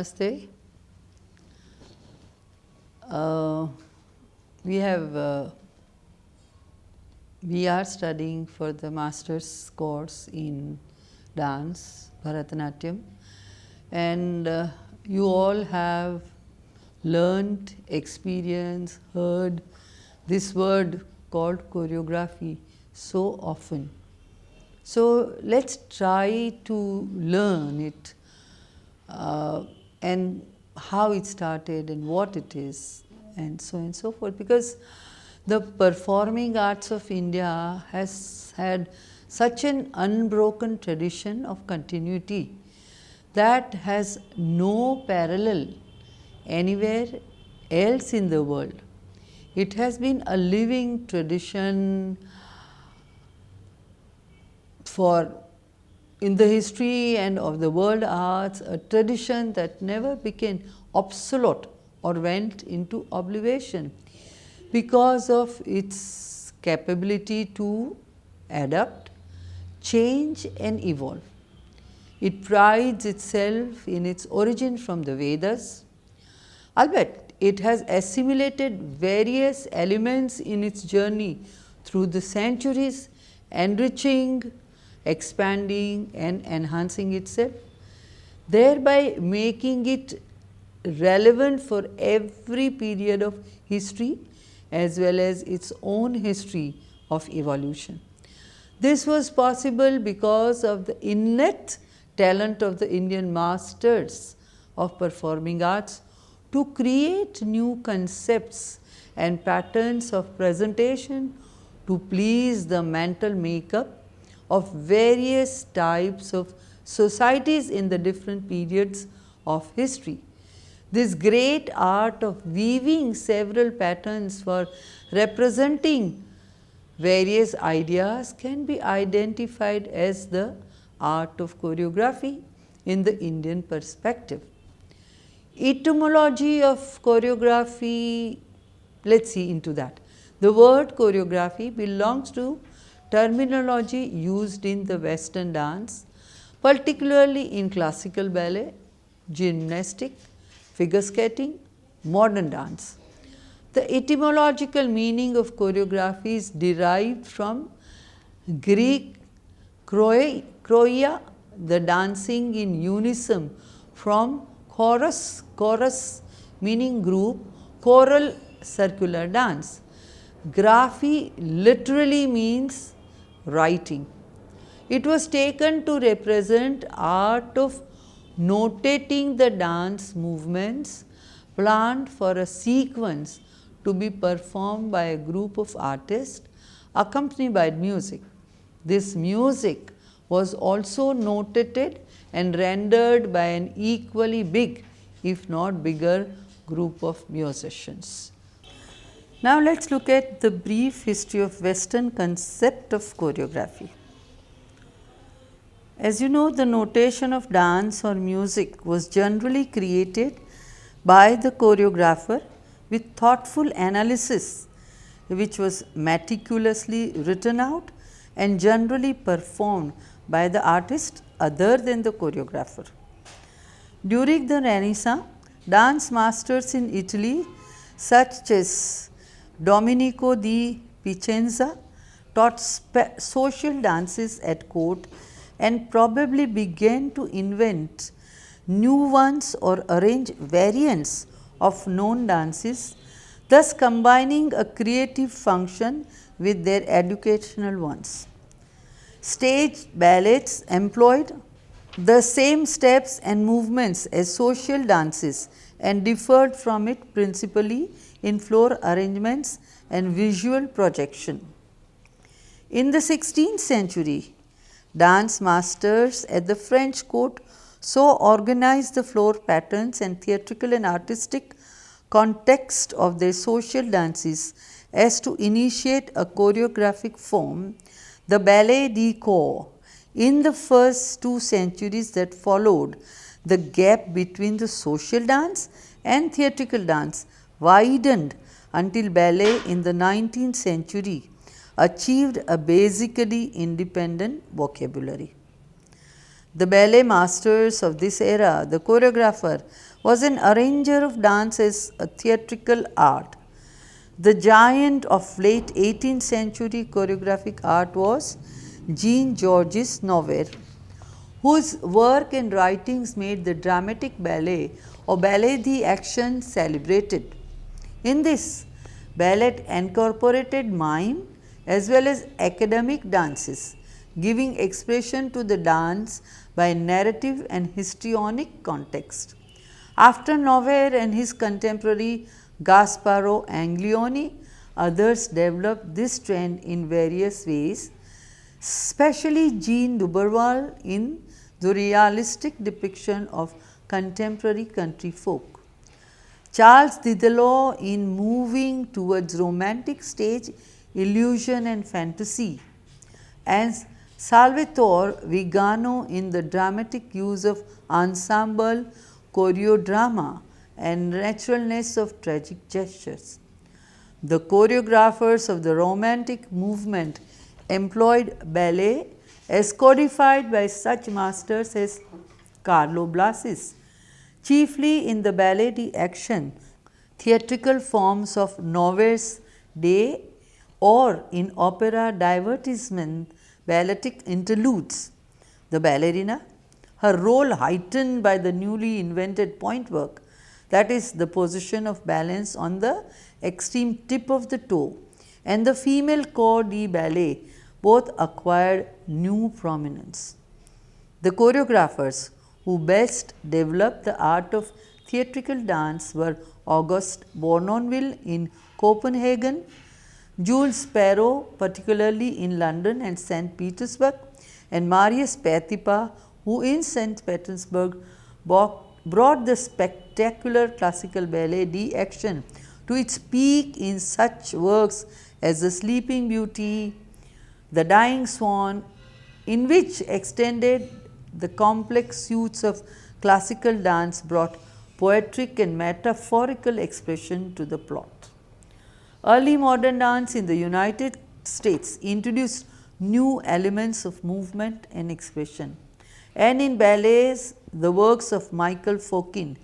Namaste. We are studying for the master's course in dance, Bharatanatyam, and you all have learned, experienced, heard this word called choreography so often. So let's try to learn it and how it started and what it is and so on and so forth, because the performing arts of India has had such an unbroken tradition of continuity that has no parallel anywhere else in the world. It has been a living tradition for in the history and of the world arts, a tradition that never became obsolete or went into oblivion because of its capability to adapt, change and evolve. It prides itself in its origin from the Vedas, albeit it has assimilated various elements in its journey through the centuries, enriching, expanding and enhancing itself, thereby making it relevant for every period of history as well as its own history of evolution. This was possible because of the innate talent of the Indian masters of performing arts to create new concepts and patterns of presentation to please the mental makeup of various types of societies in the different periods of history. This great art of weaving several patterns for representing various ideas can be identified as the art of choreography in the Indian perspective. Etymology of choreography, let's see into that. The word choreography belongs to terminology used in the Western dance, particularly in classical ballet, gymnastic, figure skating, modern dance. The etymological meaning of choreography is derived from Greek kroia, the dancing in unison, from chorus meaning group, choral circular dance. Graphy literally means writing. It was taken to represent art of notating the dance movements planned for a sequence to be performed by a group of artists accompanied by music. This music was also notated and rendered by an equally big, if not bigger, group of musicians. Now let us look at the brief history of Western concept of choreography. As you know, the notation of dance or music was generally created by the choreographer with thoughtful analysis, which was meticulously written out and generally performed by the artist other than the choreographer. During the Renaissance, dance masters in Italy such as Domenico di Picenza taught social dances at court and probably began to invent new ones or arrange variants of known dances, thus combining a creative function with their educational ones. Stage ballets employed the same steps and movements as social dances and differed from it principally in floor arrangements and visual projection. In the 16th century, dance masters at the French court so organized the floor patterns and theatrical and artistic context of their social dances as to initiate a choreographic form, the ballet de corps. In the first 2 centuries that followed, the gap between the social dance and theatrical dance widened until ballet in the 19th century achieved a basically independent vocabulary. The ballet masters of this era, the choreographer, was an arranger of dance as a theatrical art. The giant of late 18th century choreographic art was Jean-Georges Nover, whose work and writings made the dramatic ballet or ballet d'action celebrated. In this, ballet incorporated mime as well as academic dances, giving expression to the dance by narrative and histrionic context. After Nover and his contemporary Gasparo Anglioni, others developed this trend in various ways, especially Jean Duberval in the realistic depiction of contemporary country folk. Charles Didelot in moving towards romantic stage illusion and fantasy, and Salvatore Vigano in the dramatic use of ensemble, choreodrama and naturalness of tragic gestures. The choreographers of the romantic movement employed ballet as codified by such masters as Carlo Blasis, chiefly in the ballet d'action, theatrical forms of Nover's day, or in opera divertissement balletic interludes. The ballerina, her role heightened by the newly invented point work, that is, the position of balance on the extreme tip of the toe, and the female corps de ballet both acquired new prominence. The choreographers who best developed the art of theatrical dance were Auguste Bournonville in Copenhagen, Jules Perrault, particularly in London and St. Petersburg, and Marius Petipa, who in St. Petersburg brought the spectacular classical ballet d'action to its peak in such works as The Sleeping Beauty, The Dying Swan, in which extended the complex suits of classical dance brought poetic and metaphorical expression to the plot. Early modern dance in the United States introduced new elements of movement and expression, and in ballets, the works of Michael Fokine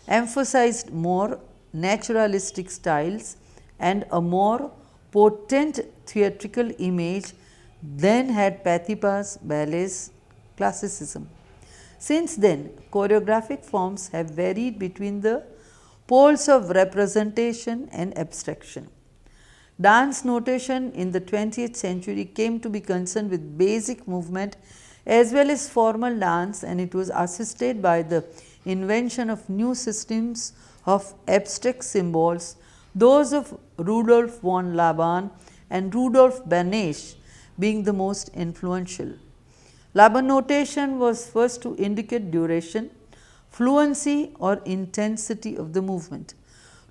emphasized more naturalistic styles and a more potent theatrical image than had Petipa's ballet's classicism. Since then, choreographic forms have varied between the poles of representation and abstraction. Dance notation in the 20th century came to be concerned with basic movement as well as formal dance, and it was assisted by the invention of new systems of abstract symbols, those of Rudolf von Laban and Rudolf Beneš being the most influential. Laban notation was first to indicate duration, fluency or intensity of the movement.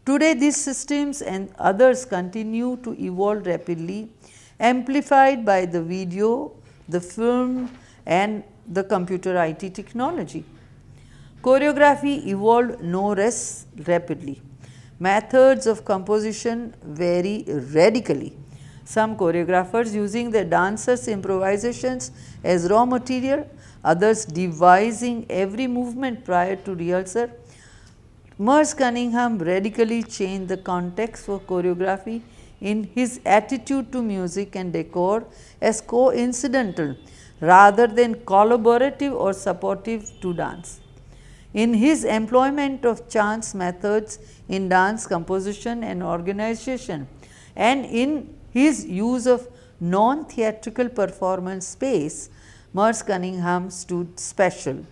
Today, these systems and others continue to evolve rapidly, amplified by the video, the film and the computer IT technology. Choreography evolved no less rapidly. Methods of composition vary radically. Some choreographers using their dancers' improvisations as raw material, others devising every movement prior to rehearsal. Merce Cunningham radically changed the context for choreography in his attitude to music and decor as coincidental rather than collaborative or supportive to dance. In his employment of chance methods in dance composition and organization, and in his use of non-theatrical performance space, Merce Cunningham stood special.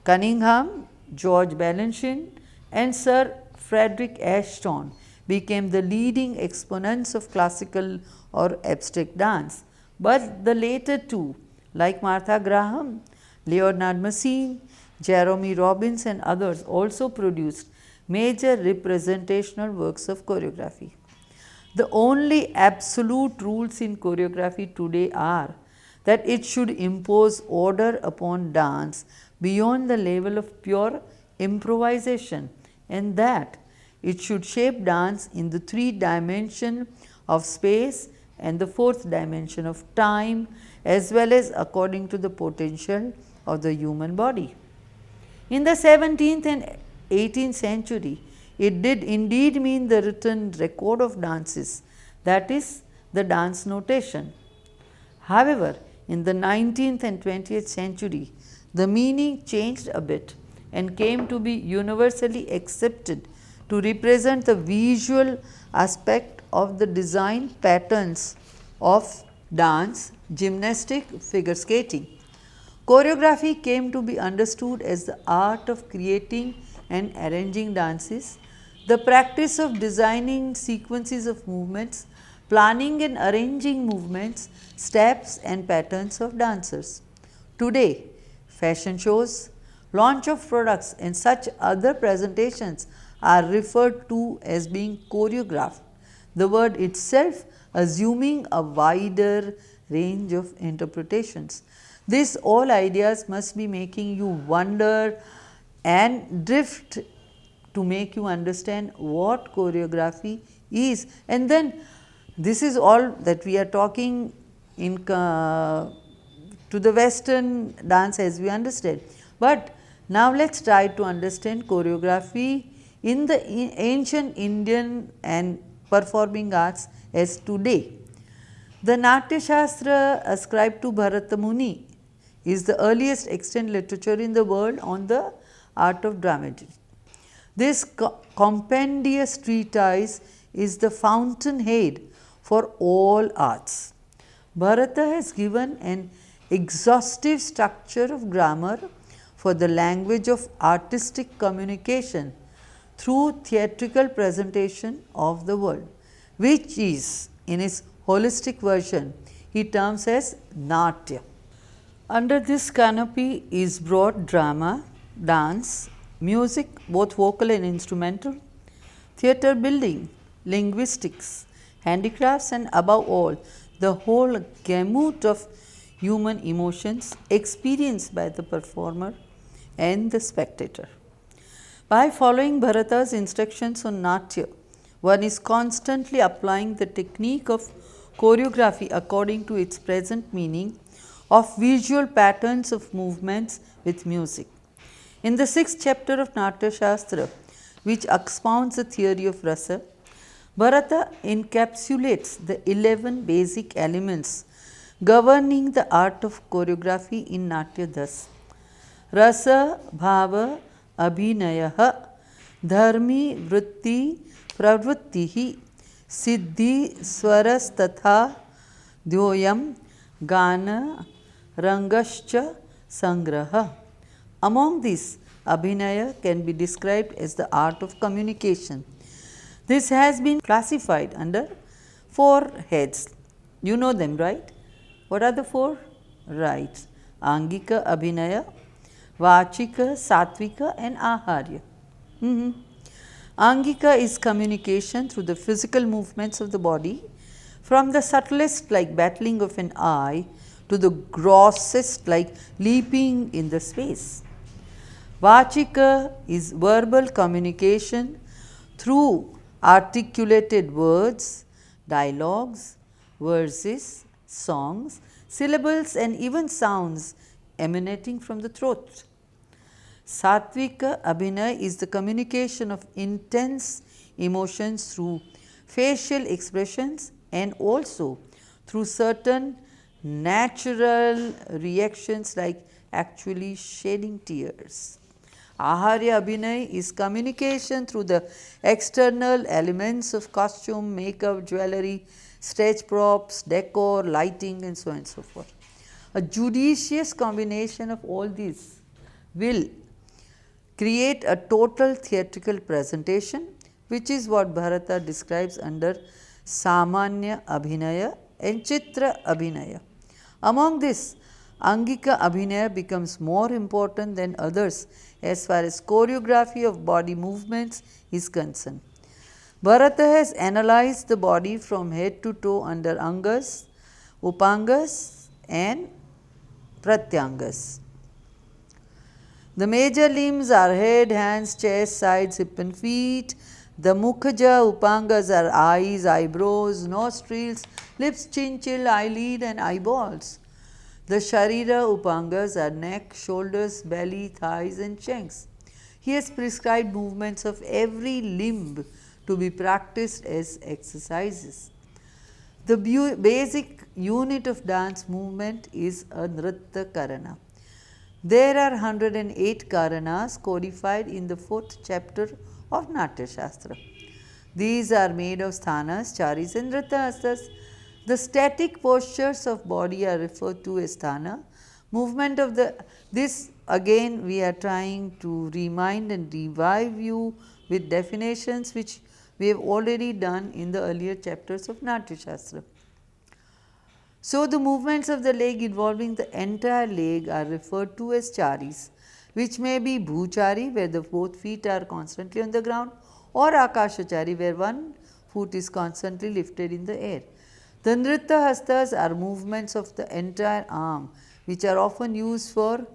Cunningham, George Balanchine and Sir Frederick Ashton became the leading exponents of classical or abstract dance, but the later two, like Martha Graham, Leonard Massine, Jeremy Robbins and others, also produced major representational works of choreography. The only absolute rules in choreography today are that it should impose order upon dance beyond the level of pure improvisation, and that it should shape dance in the 3 dimension of space and the 4th dimension of time, as well as according to the potential of the human body. In the 17th and 18th century, it did indeed mean the written record of dances, that is, the dance notation. However, in the 19th and 20th century, the meaning changed a bit and came to be universally accepted to represent the visual aspect of the design patterns of dance, gymnastic, figure skating. Choreography came to be understood as the art of creating and arranging dances, the practice of designing sequences of movements, planning and arranging movements, steps and patterns of dancers. Today, fashion shows, launch of products and such other presentations are referred to as being choreographed, the word itself assuming a wider range of interpretations. These all ideas must be making you wonder and drift to make you understand what choreography is, and then this is all that we are talking in to the Western dance as we understand. But now let us try to understand choreography in the ancient Indian and performing arts as today. The Natya Shastra ascribed to Bharata Muni is the earliest extant literature in the world on the art of dramaturgy. This compendious treatise is the fountainhead for all arts. Bharata has given an exhaustive structure of grammar for the language of artistic communication through theatrical presentation of the world, which is in its holistic version he terms as Natya. Under this canopy is brought drama, dance, music both vocal and instrumental, theatre building, linguistics, handicrafts and above all the whole gamut of human emotions experienced by the performer and the spectator. By following Bharata's instructions on Natya, one is constantly applying the technique of choreography according to its present meaning of visual patterns of movements with music. In the 6th chapter of Natya Shastra, which expounds the theory of rasa, Bharata encapsulates the 11 basic elements governing the art of choreography in Natya thus: Rasa, Bhava, Abhinayah, Dharmi, Vritti, Pravrittihi, Siddhi, Swaras tatha, Dhyoyam, Gana, Rangascha, Sangraha. Among these, Abhinaya can be described as the art of communication. This has been classified under 4 heads. You know them, right? What are the 4? Right. Angika, Abhinaya, Vachika, Satvika and Aharya. Angika is communication through the physical movements of the body, from the subtlest like battling of an eye to the grossest like leaping in the space. Vachika is verbal communication through articulated words, dialogues, verses, songs, syllables and even sounds emanating from the throat. Satvika Abhinaya is the communication of intense emotions through facial expressions and also through certain natural reactions like actually shedding tears. Aharya Abhinaya is communication through the external elements of costume, makeup, jewelry, stage props, decor, lighting and so on and so forth. A judicious combination of all these will create a total theatrical presentation, which is what Bharata describes under Samanya Abhinaya and Chitra Abhinaya. Among this, Angika Abhinaya becomes more important than others as far as choreography of body movements is concerned. Bharata has analyzed the body from head to toe under Angas, Upangas and Pratyangas. The major limbs are head, hands, chest, sides, hip and feet. The Mukhaja, Upangas are eyes, eyebrows, nostrils, lips, chinchil, eyelid and eyeballs. The Sharira Upangas are neck, shoulders, belly, thighs, and shanks. He has prescribed movements of every limb to be practiced as exercises. The basic unit of dance movement is a Nritta Karana. There are 108 Karanas codified in the 4th chapter of Natya Shastra. These are made of sthanas, charis, and nritta. The static postures of body are referred to as sthana. Movement of this again we are trying to remind and revive you with definitions which we have already done in the earlier chapters of Natya Shastra. So, the movements of the leg involving the entire leg are referred to as charis, which may be bhuchari, where the both feet are constantly on the ground, or akashachari, where one foot is constantly lifted in the air. The nritta hastas are movements of the entire arm, which are often used for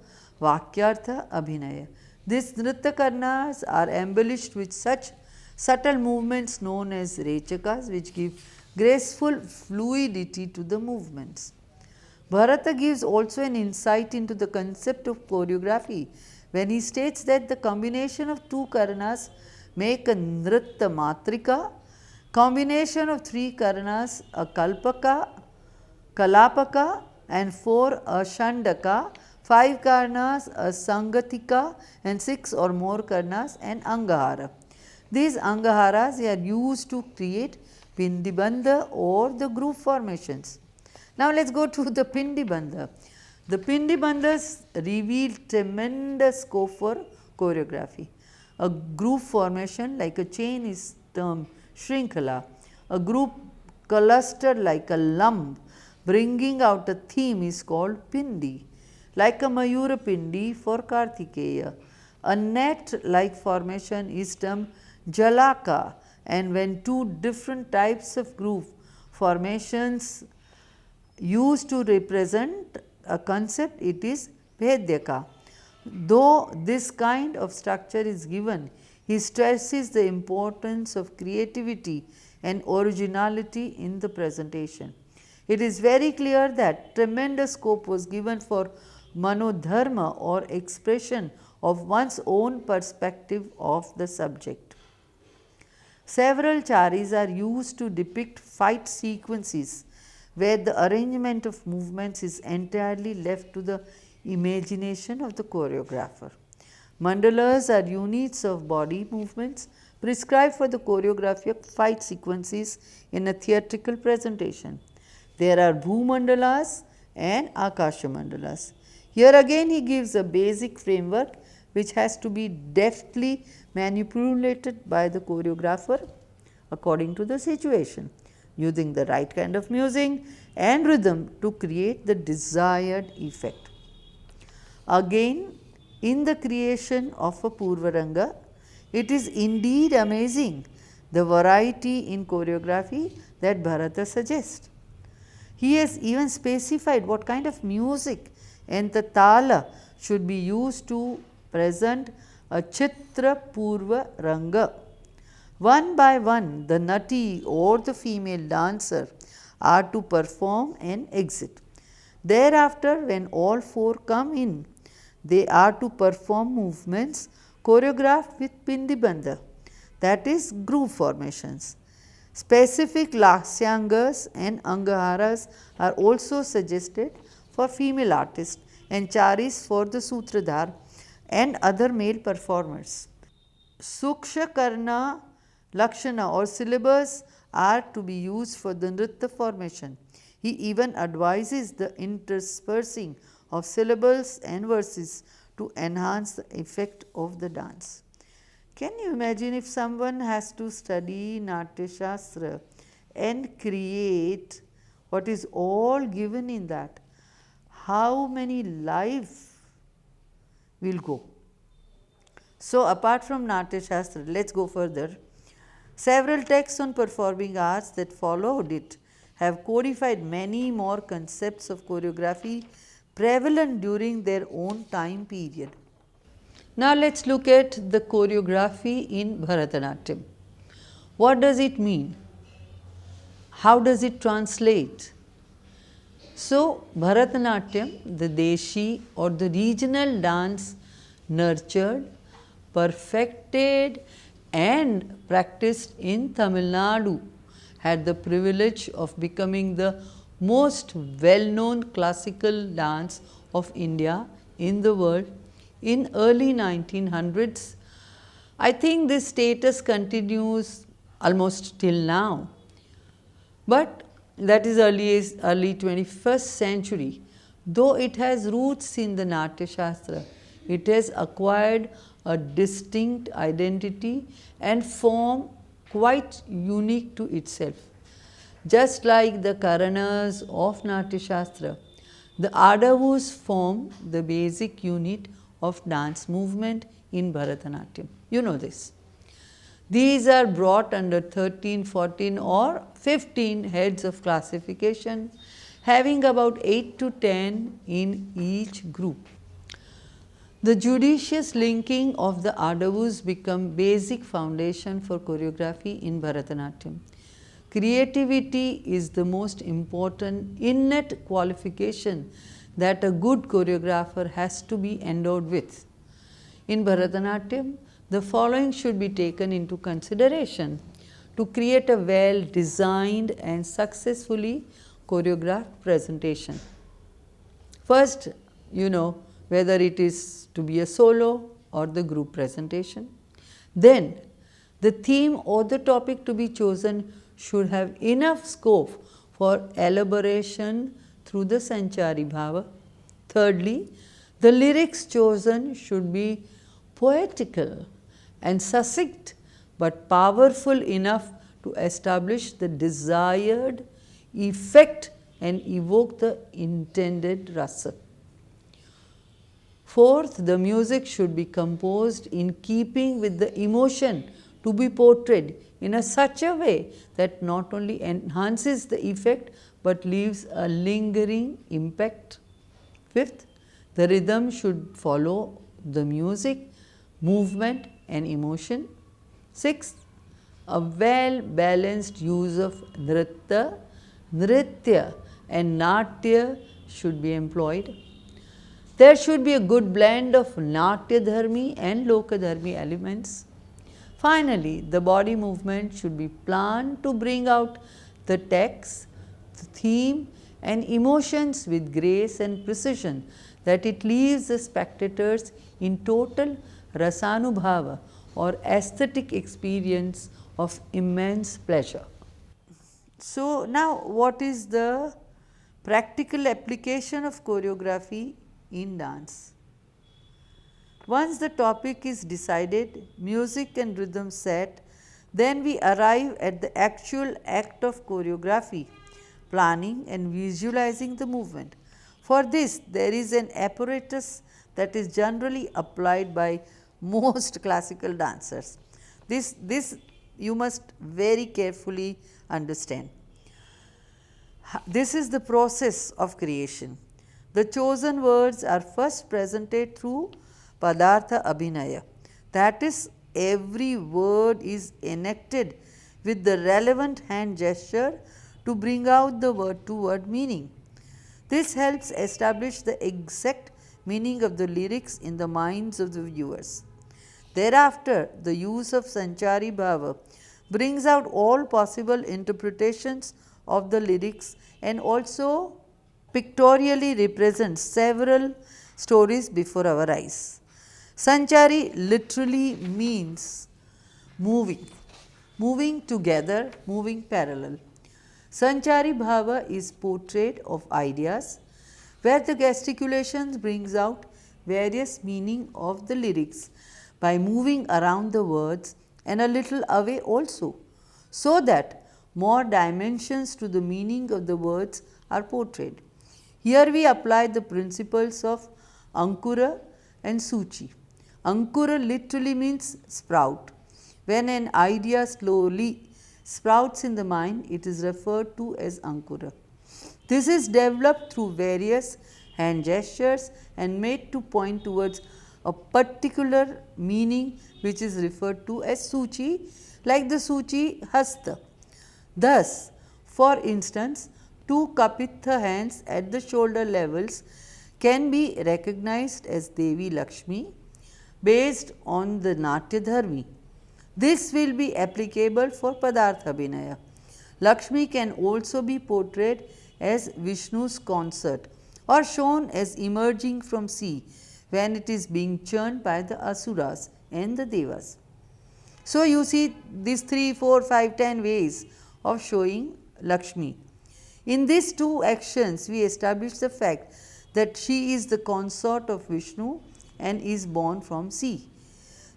vakyartha abhinaya. These nritta karnas are embellished with such subtle movements known as rechakas, which give graceful fluidity to the movements. Bharata gives also an insight into the concept of choreography when he states that the combination of two karanas make a nritta matrika, combination of three karanas a kalpaka, kalapaka, and four a shandaka, five karanas a sangatika, and six or more karanas an angahara. These angaharas are used to create pindibandha or the group formations. Now, let us go to the pindibandha. The pindibandhas reveal tremendous scope for choreography. A group formation like a chain is termed shrinkala. A group clustered like a lump bringing out a theme is called pindi, like a mayura pindi for Kartikeya. A net like formation is termed jalaka, and when two different types of group formations used to represent a concept, it is bhedyaka. Though this kind of structure is given, he stresses the importance of creativity and originality in the presentation. It is very clear that tremendous scope was given for manodharma or expression of one's own perspective of the subject. Several charis are used to depict fight sequences where the arrangement of movements is entirely left to the imagination of the choreographer. Mandalas are units of body movements prescribed for the choreography of fight sequences in a theatrical presentation. There are bhumandalas and akasha mandalas. Here again he gives a basic framework which has to be deftly manipulated by the choreographer according to the situation, using the right kind of music and rhythm to create the desired effect. Again, in the creation of a Purvaranga, it is indeed amazing the variety in choreography that Bharata suggests. He has even specified what kind of music and the tala should be used to present a Chitra Purva Ranga. One by one, the nati or the female dancer are to perform and exit. Thereafter, when all four come in, they are to perform movements choreographed with pindibandha, that is group formations. Specific lasyangas and angaharas are also suggested for female artists and charis for the sutradhar and other male performers. Suksha Karna Lakshana or syllables are to be used for the nritta formation. He even advises the interspersing of syllables and verses to enhance the effect of the dance. Can you imagine if someone has to study Natya Shastra and create what is all given in that? How many lives will go? So, apart from Natya Shastra, let us go further. Several texts on performing arts that followed it have codified many more concepts of choreography prevalent during their own time period. Now, let us look at the choreography in Bharatanatyam. What does it mean? How does it translate? So, Bharatanatyam, the Deshi or the regional dance, nurtured, perfected and practiced in Tamil Nadu, had the privilege of becoming the most well known classical dance of India in the world in early 1900s. I think this status continues almost till now. But that is early 21st century. Though it has roots in the Natya Shastra, it has acquired a distinct identity and form quite unique to itself. Just like the Karanas of Natya Shastra, the Adavus form the basic unit of dance movement in Bharatanatyam. You know this. These are brought under 13, 14 or 15 heads of classification, having about 8 to 10 in each group. The judicious linking of the adavus become basic foundation for choreography in Bharatanatyam. Creativity is the most important innate qualification that a good choreographer has to be endowed with. In Bharatanatyam, the following should be taken into consideration to create a well designed and successfully choreographed presentation. First, whether it is to be a solo or the group presentation. Then, the theme or the topic to be chosen should have enough scope for elaboration through the Sanchari Bhava. Thirdly, the lyrics chosen should be poetical and succinct but powerful enough to establish the desired effect and evoke the intended rasa. Fourth, the music should be composed in keeping with the emotion to be portrayed in such a way that not only enhances the effect but leaves a lingering impact. Fifth, the rhythm should follow the music, movement and emotion. Sixth, a well balanced use of nritya and natya should be employed. There should be a good blend of natya dharmi and lokadharmi elements. Finally, the body movement should be planned to bring out the text, the theme and emotions with grace and precision that it leaves the spectators in total rasanubhava or aesthetic experience of immense pleasure. So, now what is the practical application of choreography in dance? Once the topic is decided, music and rhythm set, then we arrive at the actual act of choreography, planning and visualizing the movement. For this, there is an apparatus that is generally applied by most classical dancers. This you must very carefully understand. This is the process of creation. The chosen words are first presented through Padartha Abhinaya. That is, every word is enacted with the relevant hand gesture to bring out the word to word meaning. This helps establish the exact meaning of the lyrics in the minds of the viewers. Thereafter, the use of Sanchari Bhava brings out all possible interpretations of the lyrics and also pictorially represents several stories before our eyes. Sanchari literally means moving together, moving parallel. Sanchari Bhava is portrait of ideas where the gesticulations brings out various meaning of the lyrics by moving around the words and a little away also, so that more dimensions to the meaning of the words are portrayed. Here we apply the principles of Ankura and Suchi. Ankura literally means sprout. When an idea slowly sprouts in the mind, it is referred to as Ankura. This is developed through various hand gestures and made to point towards a particular meaning which is referred to as Suchi, like the Suchi Hasta. Thus, for instance, two Kapitha hands at the shoulder levels can be recognized as Devi Lakshmi based on the Natya Dharmi. This will be applicable for Padartha Abhinaya. Lakshmi can also be portrayed as Vishnu's consort or shown as emerging from sea when it is being churned by the Asuras and the Devas. So, you see these 3, 4, 5, 10 ways of showing Lakshmi. In these two actions, we establish the fact that she is the consort of Vishnu and is born from sea.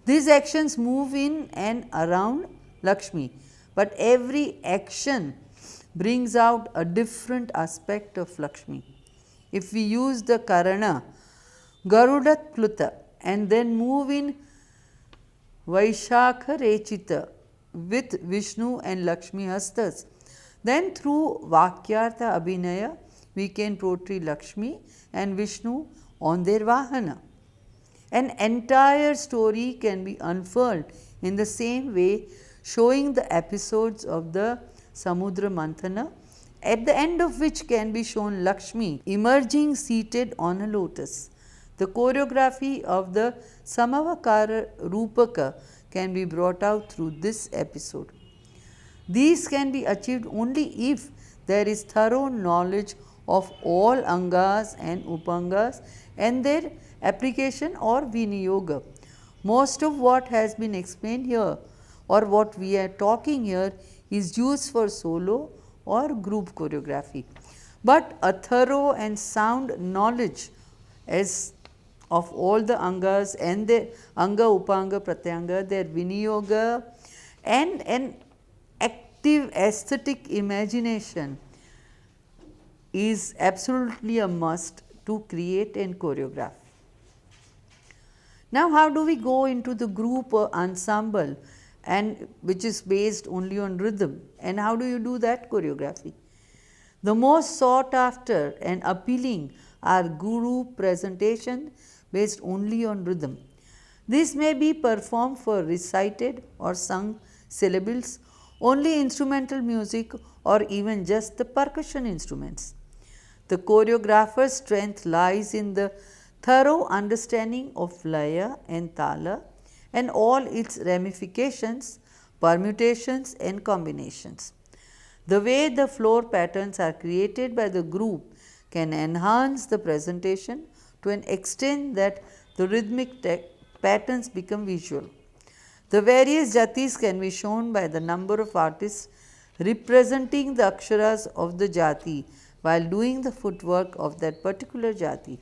These actions move in and around Lakshmi, but every action brings out a different aspect of Lakshmi. If we use the Karana, Garudat Pluta, and then move in Vaishakha Rechita with Vishnu and Lakshmi Hastas, then through Vakyartha Abhinaya we can portray Lakshmi and Vishnu on their Vahana. An entire story can be unfurled in the same way, showing the episodes of the Samudra Manthana, at the end of which can be shown Lakshmi emerging seated on a lotus. The choreography of the Samavakara Rupaka can be brought out through this episode. These can be achieved only if there is thorough knowledge of all Angas and Upangas and their application or Viniyoga. Most of what has been explained here or what we are talking here is used for solo or group choreography, but a thorough and sound knowledge as of all the Angas and the Anga, Upanga, Pratyanga, their Viniyoga and an active aesthetic imagination is absolutely a must to create and choreograph. Now, how do we go into the group or ensemble and which is based only on rhythm, and how do you do that choreography? The most sought after and appealing are guru presentation based only on rhythm. This may be performed for recited or sung syllables, only instrumental music, or even just the percussion instruments. The choreographer's strength lies in the thorough understanding of Laya and Tala and all its ramifications, permutations and combinations. The way the floor patterns are created by the group can enhance the presentation to an extent that the rhythmic patterns become visual. The various jatis can be shown by the number of artists representing the aksharas of the jati while doing the footwork of that particular jati.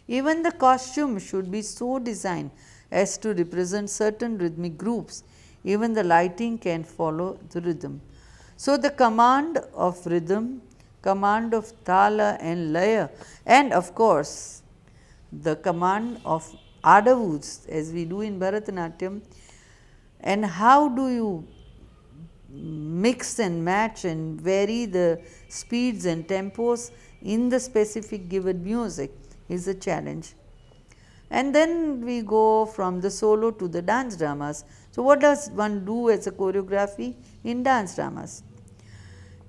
Even the costume should be so designed as to represent certain rhythmic groups. Even the lighting can follow the rhythm. So, the command of rhythm, command of tala and laya, and of course, the command of adavuds as we do in Bharatanatyam, and how do you mix and match and vary the speeds and tempos in the specific given music is a challenge. And then we go from the solo to the dance dramas. So, what does one do as a choreography in dance dramas?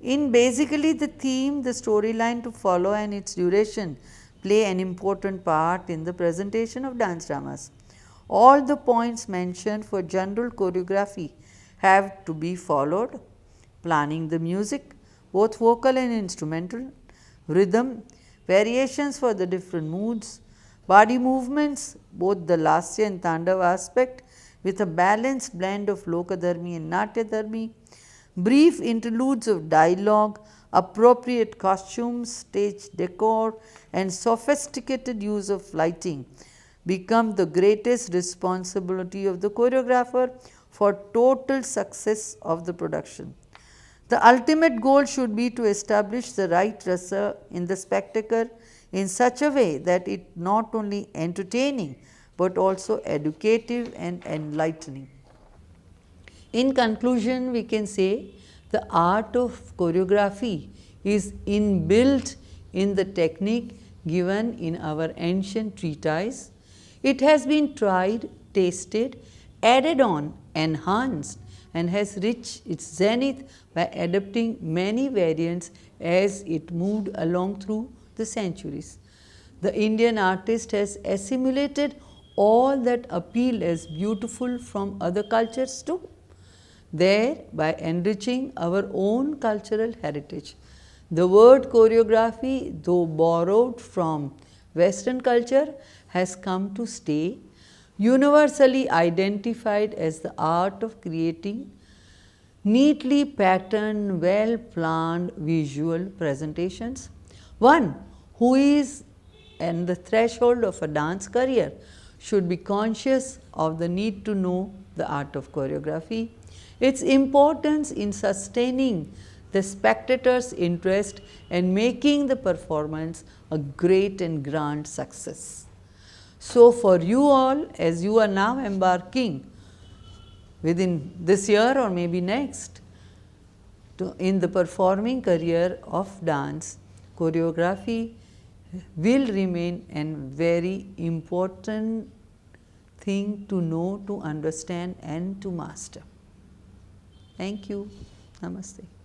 In basically the theme, the storyline to follow and its duration play an important part in the presentation of dance dramas. All the points mentioned for general choreography have to be followed: planning the music, both vocal and instrumental, rhythm, variations for the different moods, body movements, both the lasya and tandava aspect with a balanced blend of lokadharmi and natyadharmi, brief interludes of dialogue, appropriate costumes, stage decor and sophisticated use of lighting become the greatest responsibility of the choreographer for total success of the production. The ultimate goal should be to establish the right rasa in the spectacle in such a way that it not only entertaining but also educative and enlightening. In conclusion, we can say the art of choreography is inbuilt in the technique given in our ancient treatise. It has been tried, tasted, added on, enhanced and has reached its zenith by adopting many variants as it moved along through the centuries. The Indian artist has assimilated all that appeal as beautiful from other cultures too, thereby enriching our own cultural heritage. The word choreography, though borrowed from Western culture, has come to stay, universally identified as the art of creating neatly patterned, well planned visual presentations. One who is at the threshold of a dance career should be conscious of the need to know the art of choreography, its importance in sustaining the spectator's interest and making the performance a great and grand success. So, for you all, as you are now embarking within this year or maybe next in the performing career of dance, choreography will remain a very important thing to know, to understand and to master. Thank you. Namaste.